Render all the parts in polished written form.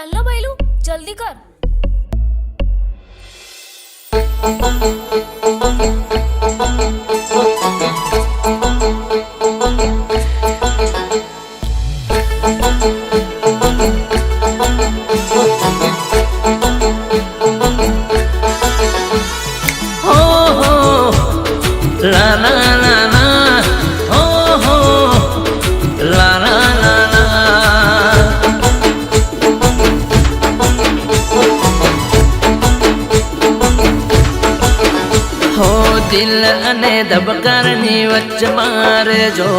चल ना बैलू, जल्दी कर। ला ला ला ला हो हो ला ला ला ला हो दिल अने धबकारनी वच्च मारे जो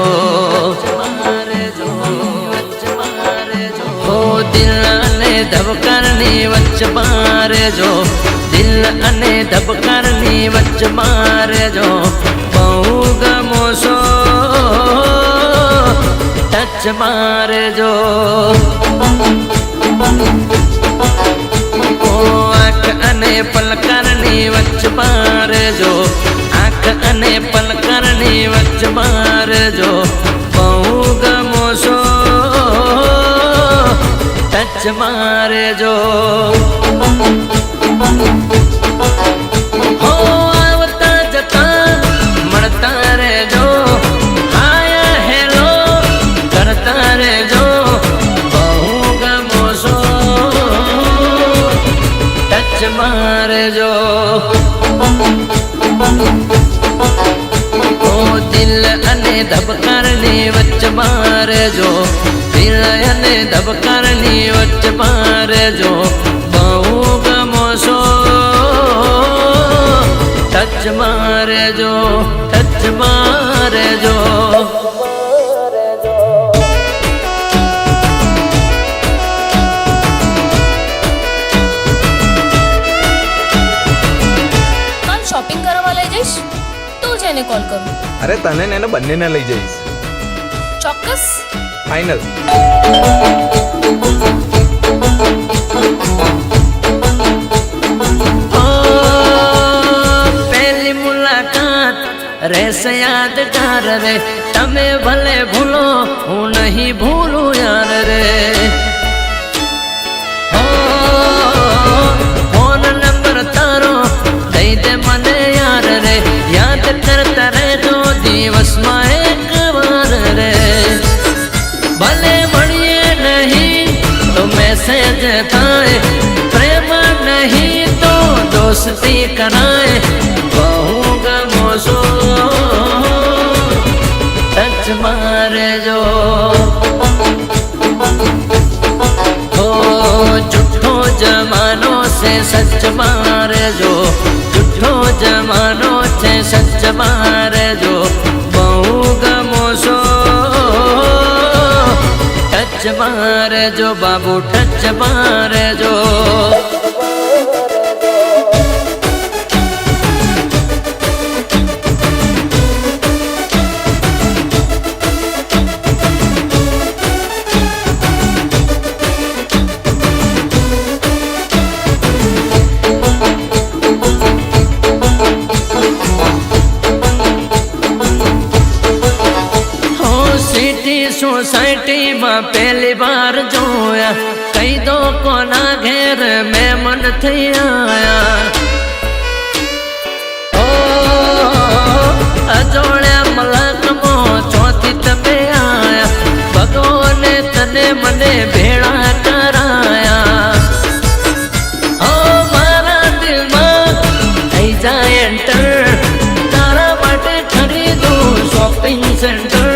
हो दिल अने धबकारनी वच्च मारे जो दिल अने धबकारनी वच्च मारे जो बहु गमो सो टच मारे जो ओ आँख अने पलकारनी वच्च मारे जो आँख अने पलकारनी वच्च मारे जो बहु गमो सो टच मारे जो हो आवता जता मरता रे जो हाय हेलो करता रे जो बहु गमो सो टच मारे जो ओ दिल अने धबकारनी वच्च मारे जो दिल अने धबकारनी वच्च मारे जो बहु गमो सो टच मारे जो टच मारे जो કાલ શોપિંગ કરવા લઈ જઈશ તો જ એને કોલ કરું. અરે તને ને એને બંનેને લઈ જઈશ. ચોક્કસ. ફાઇનલ. पहली मुलाकात रहसे यादगार रे तमे भले भूलो हूँ नहीं भूलू यार रे हो फोन नंबर तारो दई दे मने यार रे याद करता रे जो दिवस में एक बार रे भले મળીએ नहीं तो मैसेज थाए प्रेम नहीं तो दोस्ती कराए बहु गमो सो टच मारे जो हो झूठो जमानो से सच मारे जो झूठो जमानो से सच मारे जो बहु गमो सो टच मारे जो बाबू टच मारे जो सोसाइटी में पहली बार जोया कई दो कोना घेर में मन थी आया ओ अजोड़े मलक मो चौथी तबे आया भगवान तने मने भेड़ा कराया ओ मारा दिल में थई जाए एंटर तारा बाटे खरीदू शॉपिंग सेंटर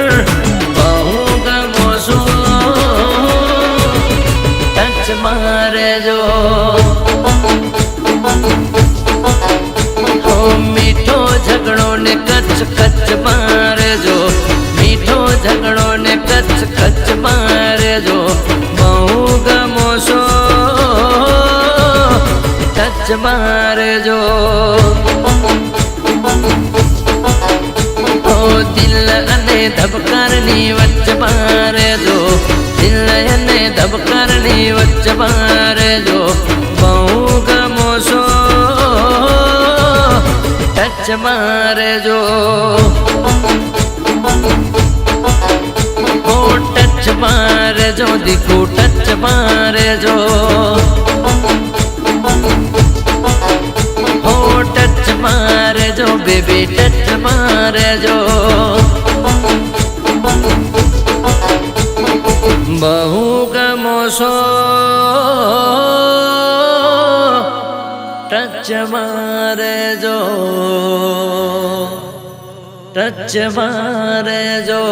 मारे जो हो मीठो झगड़ो ने कच कच मारे जो मीठो झगड़ो ने कच कच मारे जो बहु गमो सो टच मारे जो हो दिल अने धबकारनी वच्च मारे जो दिल अने धबकारनी वच्च मारे जो बहु गमो सो टच मारे जो ओ टच મારે જો દીકુ ટચ મારે જો હો ટચ મારે જો બેબી ટચ મારે જો બહુ ગમો છો ટચ મારે જો ટચ મારે જો